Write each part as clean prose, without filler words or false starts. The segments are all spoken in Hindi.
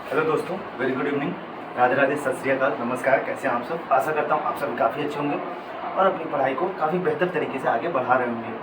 हेलो दोस्तों, very good evening. Radhe Radhe, सत श्री अकाल, नमस्कार। कैसे हैं आप सब? आशा करता हूँ आप सब काफ़ी अच्छे होंगे और अपनी पढ़ाई को काफ़ी बेहतर तरीके से आगे बढ़ा रहे होंगे।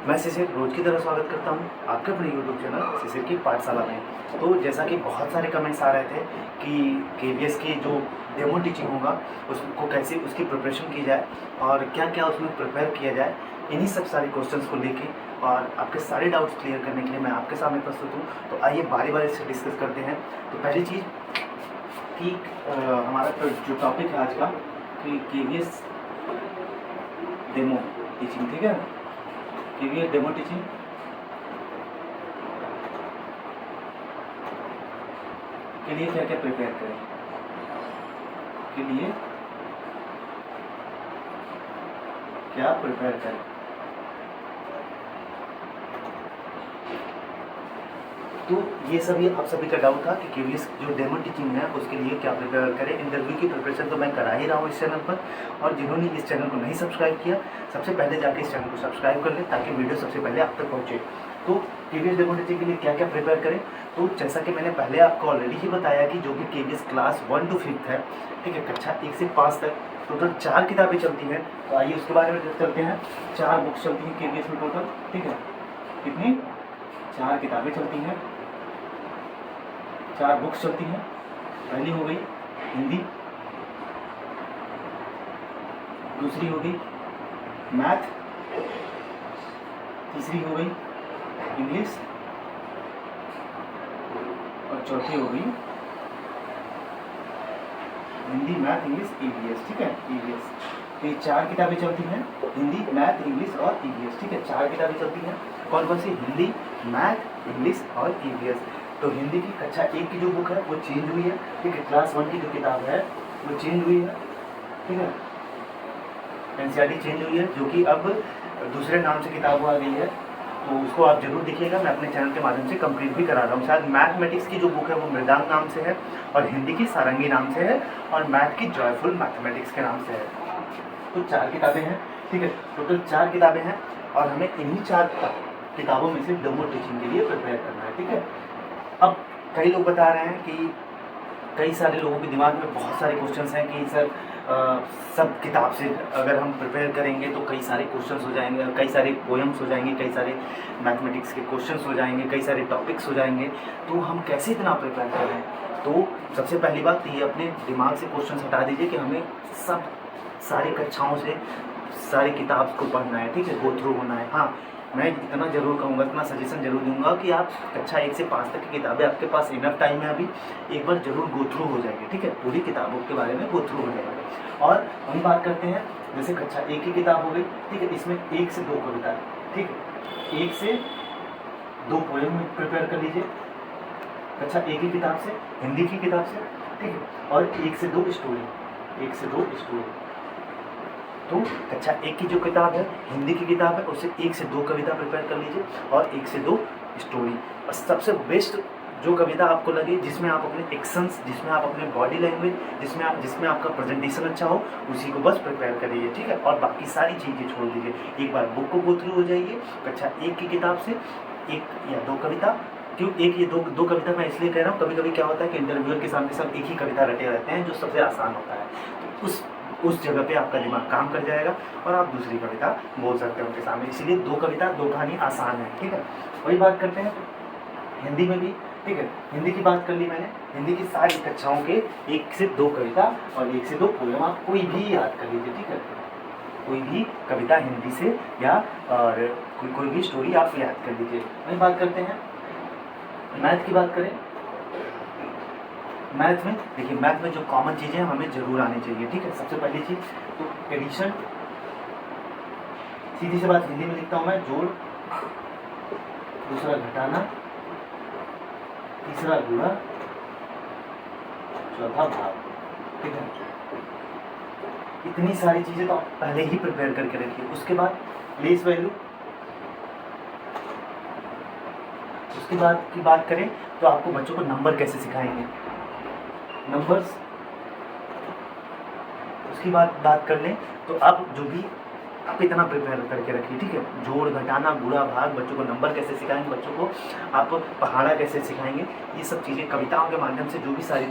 मैं शिशिर रोज की तरह स्वागत करता हूँ आपके अपने यूट्यूब चैनल शिशिर की पाठशाला में। तो जैसा कि बहुत सारे कमेंट्स आ रहे थे कि केवीएस की जो डेमो टीचिंग होगा उसको कैसे उसकी प्रिपरेशन की जाए और क्या क्या उसमें प्रिपेयर किया जाए, इन्हीं सब सारे क्वेश्चंस को लेके और आपके सारे डाउट्स क्लियर करने के लिए मैं आपके सामने प्रस्तुत हूँ। तो आइए बारी बारी से डिस्कस करते हैं। तो पहली चीज़ कि हमारा जो टॉपिक है आज का कि केवीएस डेमो टीचिंग, ठीक है। केवीएस डेमो टीचिंग के लिए क्या क्या प्रिपेयर करें, के लिए क्या प्रिपेयर करें। तो ये सभी आप सभी का डाउट था कि केवीएस जो डेमो टीचिंग है उसके लिए क्या प्रिपेयर करें। इंटरव्यू की प्रिपरेशन तो मैं करा ही रहा हूँ इस चैनल पर, और जिन्होंने इस चैनल को नहीं सब्सक्राइब किया सबसे पहले जाके इस चैनल को सब्सक्राइब कर लें ताकि वीडियो सबसे पहले आप तक पहुँचे। तो केवीएस डेमो टीचिंग के लिए क्या क्या प्रिपेयर करें, तो जैसा कि मैंने पहले आपको ऑलरेडी ही बताया कि जो भी केवीएस क्लास 1 to 5 है, ठीक है, कक्षा 1 से 5 तक टोटल 4 किताबें चलती हैं। तो आइए उसके बारे में चलते हैं। 4 बुक्स चलती हैं केवीएस में टोटल, ठीक है। कितनी? 4 किताबें चलती हैं, 4 बुक्स चलती हैं। पहली हो गई हिंदी, दूसरी हो गई मैथ, तीसरी हो गई इंग्लिश और चौथी हो गई हिंदी, मैथ, इंग्लिश, ईवीएस, ठीक है, ईवीएस। तो ये 4 किताबें चलती हैं, हिंदी, मैथ, इंग्लिश और ईवीएस, ठीक है। 4 किताबें चलती हैं। कौन कौन सी? हिंदी, मैथ, इंग्लिश और ईवीएस। तो हिंदी की कक्षा 1 की जो बुक है वो चेंज हुई है, ठीक है। क्लास 1 की जो किताब है वो चेंज हुई है, ठीक है। एनसीईआरटी चेंज हुई है, जो कि अब दूसरे नाम से किताब आ गई है। तो उसको आप जरूर देखिएगा, मैं अपने चैनल के माध्यम से कंप्लीट भी करा रहा हूँ। शायद मैथमेटिक्स की जो बुक है वो मृदांग नाम से है, और हिंदी की सारंगी नाम से है, और मैथ की जॉयफुल मैथमेटिक्स के नाम से है। तो 4 किताबें हैं, ठीक है। टोटल 4 किताबें हैं और हमें इन्हीं 4 किताबों में से डेमो टीचिंग के लिए प्रिपेयर करना है, ठीक है। अब कई लोग बता रहे हैं कि कई सारे लोगों के दिमाग में बहुत सारे क्वेश्चंस हैं कि सर सब किताब से अगर हम प्रिपेयर करेंगे तो कई सारे क्वेश्चंस हो जाएंगे, कई सारे पोएम्स हो जाएंगे, कई सारे मैथमेटिक्स के क्वेश्चंस हो जाएंगे, कई सारे टॉपिक्स हो जाएंगे, तो हम कैसे इतना प्रिपेयर कर रहे हैं। तो सबसे पहली बात ये अपने दिमाग से क्वेश्चन हटा दीजिए कि हमें सब सारी कक्षाओं से सारी किताब को पढ़ना है, ठीक है, गो थ्रू होना है। हाँ, मैं इतना ज़रूर कहूँगा, इतना सजेशन जरूर दूंगा कि आप कक्षा 1 से 5 तक की किताबें, आपके पास इनफ टाइम है अभी, एक बार जरूर गो थ्रू हो जाएगी, ठीक है। पूरी किताबों के बारे में गो थ्रू हो जाएगा। और हम बात करते हैं जैसे कक्षा 1 की किताब हो गई, ठीक है, इसमें 1 से 2 कविता, ठीक है, 1 से 2 पोएम प्रिपेयर कर लीजिए कक्षा 1 की किताब से, हिंदी की किताब से, ठीक है, और 1 से 2 स्टोरी, 1 से 2 स्टोरी। तो कक्षा 1 की जो किताब है, हिंदी की किताब है, उससे 1 से 2 कविता प्रिपेयर कर लीजिए और 1 से 2 स्टोरी। और सबसे बेस्ट जो कविता आपको लगे, जिसमें आप अपने एक्शंस, जिसमें आप अपने बॉडी लैंग्वेज, जिसमें आपका प्रेजेंटेशन अच्छा हो, उसी को बस प्रिपेयर करिए, ठीक है। और बाकी सारी चीज़ें छोड़ दीजिए, एक बार बुक को गो थ्रू हो जाइए कक्षा 1 की किताब से 1 या 2 कविता। क्यों एक ये दो कविता मैं इसलिए कह रहा हूँ, कभी कभी क्या होता है कि इंटरव्यूअर के सामने सब एक ही कविता रटे रहते हैं जो सबसे आसान होता है, तो उस जगह पे आपका दिमाग काम कर जाएगा और आप दूसरी कविता बोल सकते हैं उनके सामने। इसलिए 2 कविता 2 कहानी आसान है, ठीक है। वही बात करते हैं हिंदी में भी, ठीक है। हिंदी की बात कर ली मैंने, हिंदी की सारी कक्षाओं के 1 से 2 कविता और 1 से 2 पोएम आप कोई भी याद कर लीजिए, ठीक है। कोई भी कविता हिंदी से या और कोई भी स्टोरी आप याद कर लीजिए। वही बात करते हैं मैथ की। बात करें मैथ में, देखिए मैथ में जो कॉमन चीज़ें हमें जरूर आनी चाहिए, ठीक है। सबसे पहली चीज़ तो एडिशन, सीधी सी बात हिंदी में लिखता हूँ मैं, जोड़, दूसरा घटाना, तीसरा गुणा, चौथा भाग, ठीक है। इतनी सारी चीज़ें तो आप पहले ही प्रिपेयर करके रखिए। उसके बाद प्लेस वैल्यू, उसके बाद की बात करें तो आपको बच्चों को नंबर कैसे सिखाएंगे, नंबर्स। उसकी बात कर लें तो अब जो भी आप इतना प्रिपेयर करके रखिए, ठीक है। जोड़ घटाना गुणा भाग, बच्चों को नंबर कैसे सिखाएंगे, बच्चों को आप पहाड़ा कैसे सिखाएंगे, ये सब चीज़ें कविताओं के माध्यम से जो भी सारी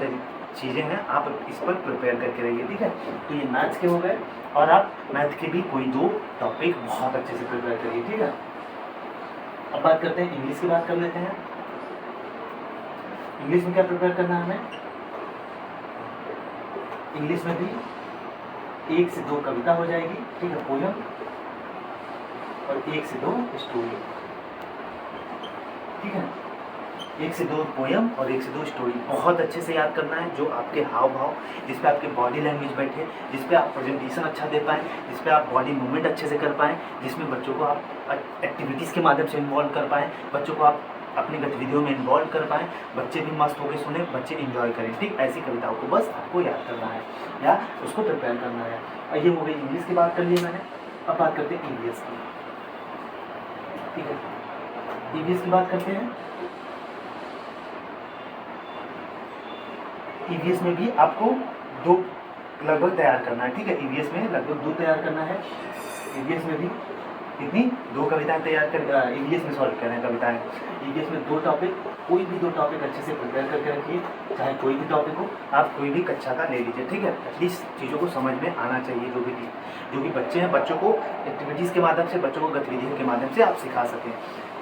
चीज़ें हैं आप इस पर प्रिपेयर करके रहिए, ठीक है। तो ये मैथ्स के हो गए, और आप मैथ के भी कोई 2 टॉपिक बहुत अच्छे से प्रिपेयर करिए, ठीक है। अब बात करते हैं इंग्लिश की, बात कर लेते हैं। इंग्लिश में क्या प्रिपेयर करना है हमें? इंग्लिश में भी 1 से 2 कविता हो जाएगी, ठीक है, पोयम, और 1 से 2 स्टोरी, ठीक है। 1 से 2 पोयम और 1 से 2 स्टोरी बहुत अच्छे से याद करना है, जो आपके हाव भाव, जिस पे आपके बॉडी लैंग्वेज बैठे, जिस पे आप प्रेजेंटेशन अच्छा दे पाएँ, जिस पे आप बॉडी मूवमेंट अच्छे से कर पाएँ, जिसमें बच्चों को आप एक्टिविटीज़ के माध्यम से इन्वॉल्व कर पाएँ, बच्चों को आप अपनी गतिविधियों में इन्वॉल्व कर पाएँ, बच्चे भी मस्त होकर सुने, बच्चे इंजॉय करें, ठीक। ऐसी कविताओं को बस आपको याद करना है या उसको प्रिपेयर करना है। और ये हो गई इंग्लिश की बात कर ली मैंने। अब बात करते हैं ईवीएस की, ठीक है। ईवीएस की बात करते हैं। ईवीएस में भी आपको 2 लगभग तैयार करना है, ठीक है। ईवीएस में लगभग 2 तैयार करना है। ईवीएस में भी कितनी 2 कविताएं तैयार कर, ईवीएस में सॉल्व कर रहे हैं कविताएं। ईवीएस में 2 टॉपिक, कोई भी 2 टॉपिक अच्छे से प्रिपेयर करके रखिए, चाहे कोई भी टॉपिक हो, आप कोई भी कक्षा का ले लीजिए, ठीक है। एटलीस्ट चीज़ों को समझ में आना चाहिए, जो भी बच्चे हैं, बच्चों को एक्टिविटीज़ के माध्यम से, बच्चों को गतिविधियों के माध्यम से आप सिखा सकें।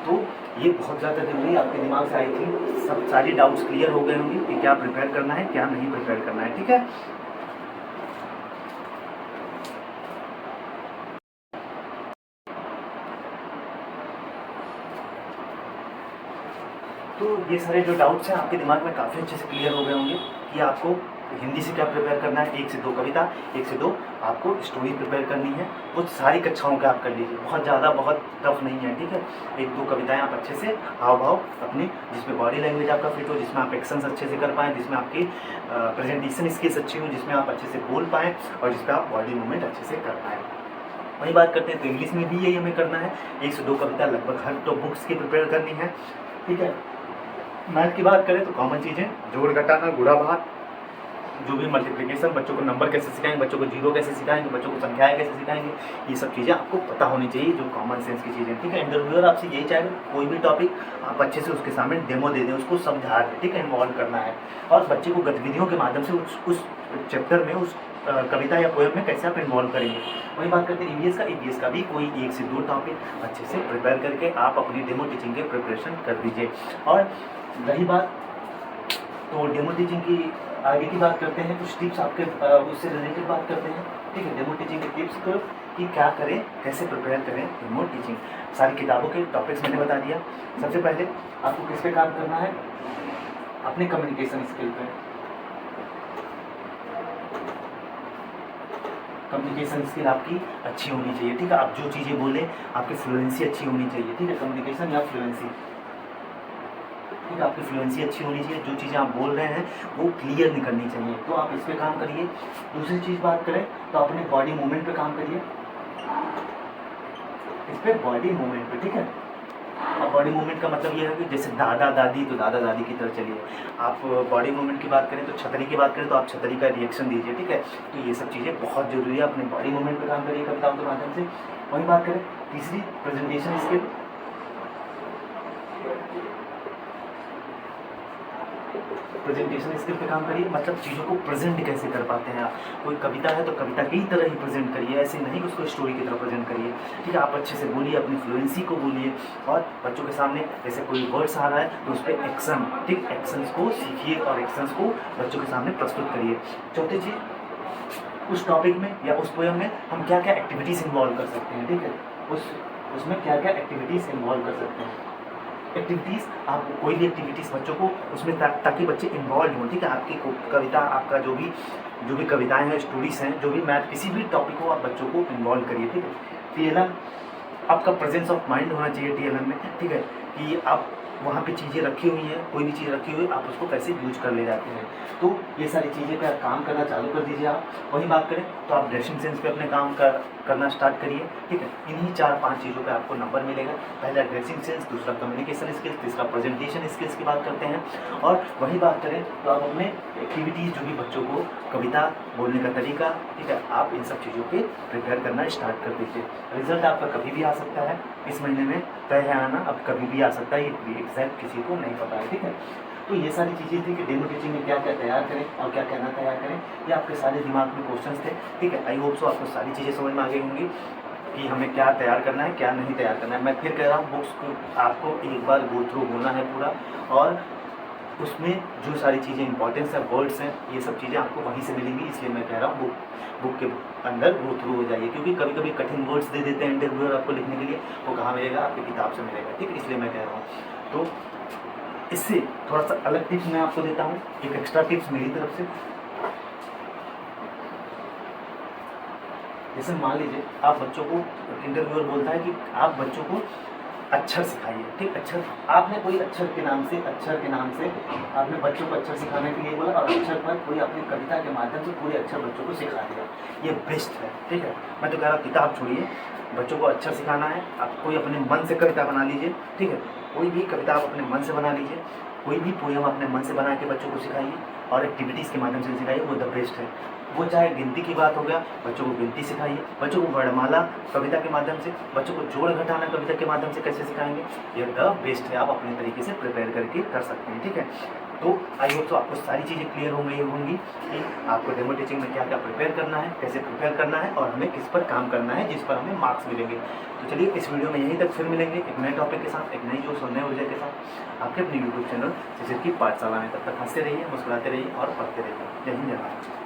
तो ये बहुत ज़्यादा जरूरी, आपके दिमाग से आई थिंक सब सारी डाउट्स क्लियर हो गए होंगे कि क्या प्रिपेयर करना है, क्या नहीं प्रिपेयर करना है, ठीक है। तो ये सारे जो डाउट्स हैं आपके दिमाग में काफ़ी अच्छे से क्लियर हो गए होंगे कि आपको हिंदी से क्या प्रिपेयर करना है। 1 से 2 कविता, 1 से 2 आपको स्टोरी प्रिपेयर करनी है। वो सारी कक्षाओं का आप कर लीजिए, बहुत ज़्यादा बहुत टफ नहीं है, ठीक है। 1-2 कविताएं आप अच्छे से हाव भाव अपने, जिसमें बॉडी लैंग्वेज आपका फिट हो, जिसमें आप एक्शंस अच्छे से कर पाएँ, जिसमें आपकी प्रेजेंटेशन स्किल्स अच्छी हो, जिसमें आप अच्छे से बोल पाएँ और जिस पर आप बॉडी मूवमेंट अच्छे से कर पाएँ। वही बात करते हैं तो इंग्लिश में भी यही हमें करना है। 1 से 2 कविता लगभग हर टॉप बुक्स की प्रिपेयर करनी है, ठीक है। मैथ की बात करें तो कॉमन चीज़ें, जोड़ घटाना गुणा भाग, जो भी मल्टीप्लिकेशन, बच्चों को नंबर कैसे सिखाएंगे, बच्चों को जीरो कैसे सिखाएंगे, बच्चों को संख्याएं कैसे सिखाएंगे, ये सब चीज़ें आपको पता होनी चाहिए, जो कॉमन सेंस की चीज़ें, ठीक है। इंटरव्यूअर आपसे यही चाहेगा कोई भी टॉपिक आप अच्छे से उसके सामने डेमो दे दें, उसको समझा दें, ठीक है, इन्वॉल्व करना है। और बच्चे को गतिविधियों के माध्यम से उस चैप्टर में, उस कविता या पोएम में कैसे आप इन्वॉल्व करेंगे। वही बात करते हैं ईवीएस का। ईवीएस का भी कोई 1 से 2 टॉपिक अच्छे से प्रिपेयर करके आप अपनी डेमो टीचिंग के प्रिपरेशन कर दीजिए। और रही बात तो डेमो टीचिंग की, आगे की बात करते हैं, कुछ टिप्स आपके उससे रिलेटेड बात करते हैं, ठीक है। डेमो टीचिंग के टिप्स को कि क्या करें, कैसे प्रिपेयर करें डेमो टीचिंग। सारी किताबों के टॉपिक्स मैंने बता दिया। सबसे पहले आपको किस पे काम करना है, अपने कम्युनिकेशन स्किल पे। कम्युनिकेशन स्किल आपकी अच्छी होनी चाहिए, ठीक है। आप जो चीज़ें बोलें आपकी फ्लुएंसी अच्छी होनी चाहिए, ठीक है। कम्युनिकेशन या फ्लुएंसी, ठीक है, आपकी फ्लुएंसी अच्छी होनी चाहिए, जो चीज़ें आप बोल रहे हैं वो क्लियर निकलनी चाहिए, तो आप इस पे काम करिए। दूसरी चीज़ बात करें तो अपने बॉडी मूवमेंट पे काम करिए, इस पे बॉडी मूवमेंट पे, ठीक है। अब बॉडी मूवमेंट का मतलब ये है कि जैसे दादा दादी, तो दादा दादी की तरह चलिए। आप बॉडी मूवमेंट की बात करें तो छतरी की बात करें तो आप छतरी का रिएक्शन दीजिए, ठीक है। तो ये सब चीज़ें बहुत ज़रूरी है, अपने बॉडी मूवमेंट पे काम करिए कविताओं के माध्यम से। वही बात करें तीसरी, प्रेजेंटेशन स्किल। प्रेजेंटेशन स्किल पे काम करिए, मतलब चीज़ों को प्रेजेंट कैसे कर पाते हैं आप। कोई कविता है तो कविता की तरह ही प्रेजेंट करिए, ऐसे नहीं कि उसको स्टोरी की तरह प्रेजेंट करिए, ठीक है। आप अच्छे से बोलिए, अपनी फ्लुएंसी को बोलिए, और बच्चों के सामने जैसे कोई वर्ड्स आ रहा है तो उस पर एक्शन, ठीक, एक्शंस को सीखिए और एक्शंस को बच्चों के सामने प्रस्तुत करिए। चौथी चीज़, उस टॉपिक में या उस पोएम में हम क्या क्या एक्टिविटीज़ इन्वॉल्व कर सकते हैं, ठीक है। उसमें क्या क्या एक्टिविटीज़ इन्वॉल्व कर सकते हैं। एक्टिविटीज़, आप कोई भी एक्टिविटीज़ बच्चों को उसमें ताकि बच्चे इन्वॉल्व हों, ठीक है। आपकी कविता, आपका जो भी कविताएं हैं, स्टोरीज हैं, जो भी मैथ, किसी भी टॉपिक को आप बच्चों को इन्वॉल्व करिए, ठीक है। TLM, आपका प्रेजेंस ऑफ माइंड होना चाहिए TLM में, ठीक है, कि आप वहाँ पे चीज़ें रखी हुई हैं, कोई भी चीज़ रखी हुई आप उसको कैसे यूज कर ले जाते हैं। तो ये सारी चीज़ें पे काम करना चालू कर दीजिए आप। वही बात करें तो आप ड्रेसिंग सेंस पे अपने काम करना स्टार्ट करिए, ठीक है। इन्हीं 4-5 चीज़ों पे आपको नंबर मिलेगा। पहला ड्रेसिंग सेंस, दूसरा कम्युनिकेशन स्किल्स, तीसरा प्रेजेंटेशन स्किल्स की बात करते हैं। और वही बात करें तो आप अपने एक्टिविटीज़ जो भी बच्चों को कविता बोलने का तरीका, ठीक है, आप इन सब चीज़ों पे प्रिपेयर करना स्टार्ट कर दीजिए। रिजल्ट आपका कभी भी आ सकता है, इस महीने में तय है आना, अब कभी भी आ सकता है, ये एग्जैक्ट किसी को नहीं पता है, ठीक है। तो ये सारी चीज़ें थी कि डेमो टीचिंग में क्या क्या तैयार करें और क्या क्या ना तैयार करें, ये आपके सारे दिमाग में क्वेश्चंस थे, ठीक है। आई होप सो आपको सारी चीज़ें समझ में आ गई होंगी कि हमें क्या तैयार करना है, क्या नहीं तैयार करना है। मैं फिर कह रहा हूँ, बुक्स को आपको एक बार गो थ्रू होना है पूरा, और उसमें जो सारी चीज़ें इंपॉर्टेंस है, वर्ड्स हैं, ये सब चीज़ें आपको वहीं से मिलेंगी। इसलिए मैं कह रहा हूँ बुक के अंदर गो थ्रू हो जाइए, क्योंकि कभी कभी कठिन वर्ड्स दे देते हैं इंटरव्यूअर आपको लिखने के लिए, वो कहाँ मिलेगा, आपकी किताब से मिलेगा, ठीक है। इसलिए मैं कह रहा हूँ। तो इससे थोड़ा सा अलग टिप्स मैं आपको देता हूँ, एक एक्स्ट्रा टिप्स मेरी तरफ से। जैसे मान लीजिए आप बच्चों को, इंटरव्यूअर बोलता है कि आप बच्चों को अक्षर सिखाइए, ठीक। अक्षर, आपने कोई अक्षर के नाम से आपने बच्चों को अक्षर सिखाने के लिए बोला, और अक्षर पर कोई अपनी कविता के माध्यम से पूरे अक्षर बच्चों को सिखा दिया, ये बेस्ट है, ठीक है। मैं तो कह रहा हूँ किताब छोड़िए, बच्चों को अक्षर सिखाना है, आप कोई अपने मन से कविता बना लीजिए, ठीक है। कोई भी कविता आप अपने मन से बना लीजिए, कोई भी पोएम अपने मन से बना के बच्चों को सिखाइए, और एक्टिविटीज़ के माध्यम से सिखाइए, वो द बेस्ट है। वो चाहे गिनती की बात हो गया, बच्चों को गिनती सिखाइए, बच्चों को वर्णमाला कविता के माध्यम से, बच्चों को जोड़ घटाना कविता के माध्यम से कैसे सिखाएंगे, ये द बेस्ट है। आप अपने तरीके से प्रिपेयर करके कर सकते हैं, ठीक है। तो आई होप तो आपको सारी चीज़ें क्लियर हो गई होंगी कि आपको डेमो टीचिंग में क्या क्या प्रिपेयर करना है, कैसे प्रिपेयर करना है, और हमें किस पर काम करना है जिस पर हमें मार्क्स मिलेंगे। तो चलिए इस वीडियो में यहीं तक, फिर मिलेंगे एक नए टॉपिक के साथ, एक नई जो सुनने ऊर्जा के साथ, आपके अपने यूट्यूब चैनल शिशिर की पाठशाला में। तब तक हंसते रहिए, मुस्कुराते रहिए और पढ़ते रहिए। जय हिंद, जय भारत।